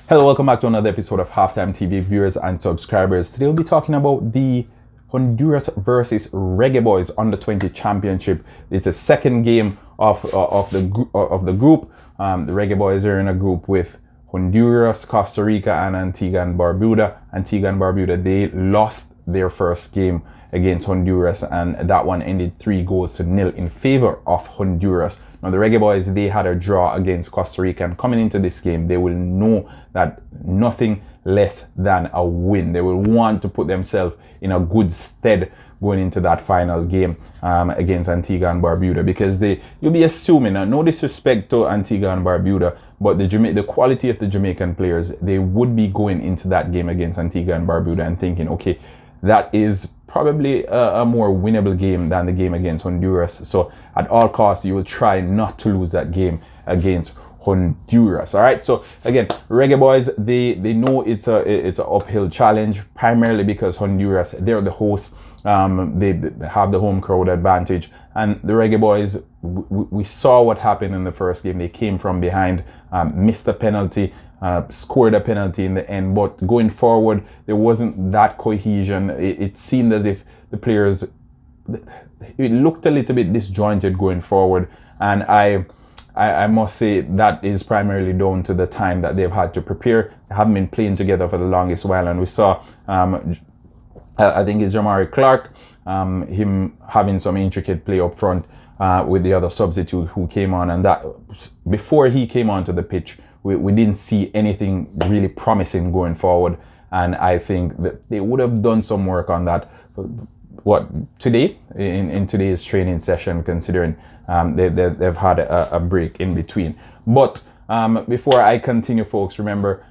Hello, welcome back to another episode of Halftime TV viewers and subscribers. Today we'll be talking about the Honduras versus Reggae Boys Under-20 Championship. It's the second game of the group. The Reggae Boys are in a group with Honduras, Costa Rica, and Antigua and Barbuda. Antigua and Barbuda, they lost their first game against Honduras, and that one ended 3-0 in favor of Honduras. Now the Reggae Boys, they had a draw against Costa Rica, and coming into this game, they will know that nothing less than a win. They will want to put themselves in a good stead going into that final game against Antigua and Barbuda, because you'll be assuming, no disrespect to Antigua and Barbuda, but the quality of the Jamaican players, they would be going into that game against Antigua and Barbuda and thinking, okay, that is probably a more winnable game than the game against Honduras. So at all costs, you will try not to lose that game against Honduras. All right. So again, Reggae Boys, they know it's an uphill challenge, primarily because Honduras, they're the hosts. They have the home crowd advantage, and the Reggae Boys, we saw what happened in the first game. They came from behind, missed a penalty, scored a penalty in the end, but going forward there wasn't that cohesion. It seemed as if the players, it looked a little bit disjointed going forward, and I must say that is primarily down to the time that they've had to prepare. They haven't been playing together for the longest while, and we saw I think it's Jamari Clark, him having some intricate play up front with the other substitute who came on, and that before he came onto the pitch, we didn't see anything really promising going forward. And I think that they would have done some work on that today in today's training session, considering they've had a break in between. But before I continue, folks, remember,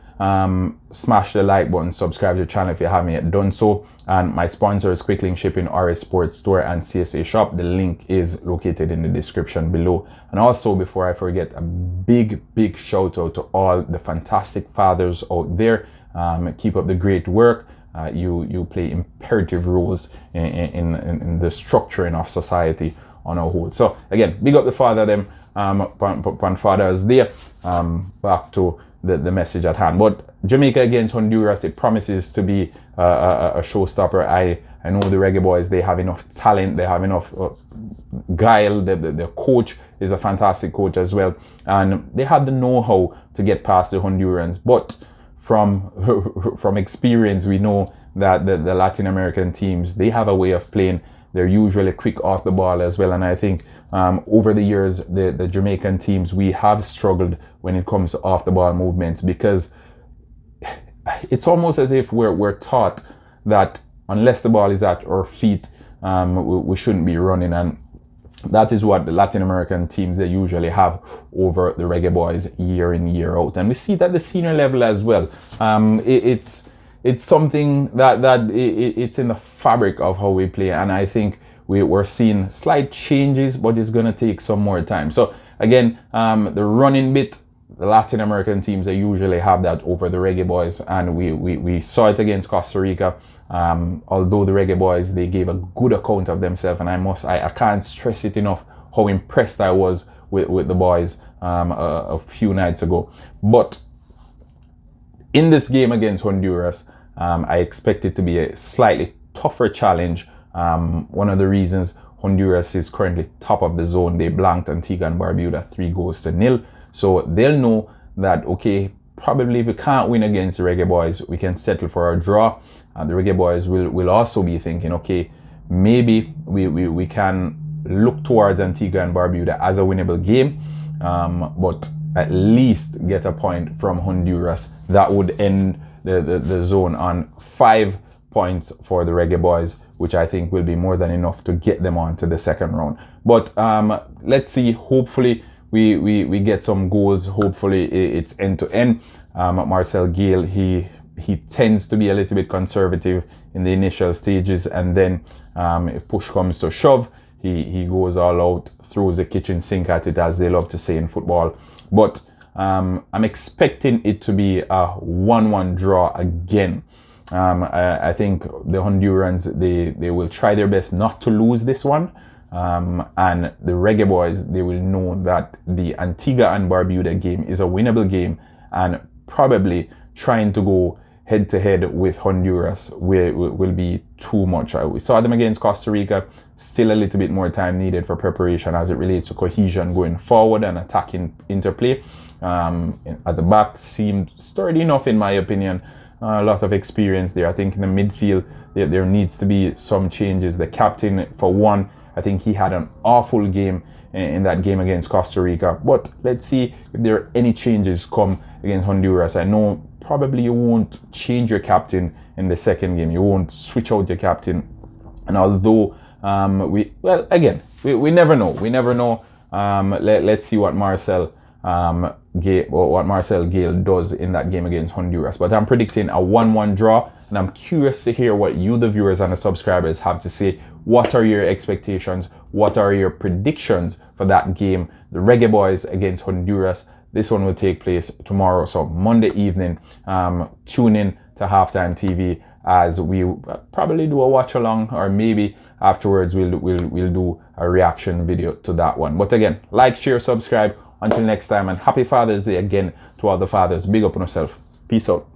smash the like button, subscribe to the channel if you haven't yet done so, and my sponsors, Quicklink Shipping, RS Sports Store, and CSA Shop. The link is located in the description below. And also, before I forget, a big shout out to all the fantastic fathers out there. Keep up the great work. You play imperative roles in the structuring of society on a whole. So again, big up the father them, Father's Day. Back to the message at hand. But Jamaica against Honduras, it promises to be a showstopper. I know the Reggae Boys, they have enough talent, they have enough guile. The coach is a fantastic coach as well, and they have the know-how to get past the Hondurans. But from experience, we know that the Latin American teams, they have a way of playing. They're usually quick off the ball as well, and I think over the years, the Jamaican teams, we have struggled when it comes to off the ball movements, because it's almost as if we're taught that unless the ball is at our feet, we shouldn't be running, and that is what the Latin American teams, they usually have over the Reggae Boys year in, year out. And we see that at the senior level as well. It's something that it's in the fabric of how we play, and I think we're seeing slight changes, but it's going to take some more time. So again, the running bit, the Latin American teams, they usually have that over the Reggae Boys, and we saw it against Costa Rica. Although the Reggae Boys, they gave a good account of themselves, and I can't stress it enough how impressed I was with the boys a few nights ago. But in this game against Honduras, I expect it to be a slightly tougher challenge. One of the reasons Honduras is currently top of the zone, they blanked Antigua and Barbuda 3-0. So they'll know that, okay, probably if we can't win against the Reggae Boys, we can settle for a draw. The Reggae Boys will also be thinking, okay, maybe we can look towards Antigua and Barbuda as a winnable game, but at least get a point from Honduras. That would end the zone on 5 points for the Reggae Boys, which I think will be more than enough to get them on to the second round. But let's see, hopefully we get some goals. Hopefully it's end to end. Marcel Gale, he tends to be a little bit conservative in the initial stages, and then if push comes to shove, he goes all out, throws the kitchen sink at it, as they love to say in football. But I'm expecting it to be a 1-1 draw again. I think the Hondurans, they will try their best not to lose this one. And the Reggae Boys, they will know that the Antigua and Barbuda game is a winnable game, and probably trying to go head to head with Honduras will be too much. We saw them against Costa Rica. Still a little bit more time needed for preparation as it relates to cohesion going forward and attacking interplay. At the back seemed sturdy enough in my opinion. A lot of experience there. I think in the midfield there needs to be some changes. The captain, for one, I think he had an awful game in that game against Costa Rica. But let's see if there are any changes come against Honduras. I know probably you won't change your captain in the second game. You won't switch out your captain. And although we never know. We never know. Let's see what Marcel Gale does in that game against Honduras. But I'm predicting a 1-1 draw, and I'm curious to hear what you, the viewers and the subscribers, have to say. What are your expectations? What are your predictions for that game? The Reggae Boys against Honduras. This one will take place tomorrow, so Monday evening. Tune in to Halftime TV as we probably do a watch along, or maybe afterwards we'll do a reaction video to that one. But again, like, share, subscribe. Until next time, and happy Father's Day again to all the fathers. Big up on yourself. Peace out.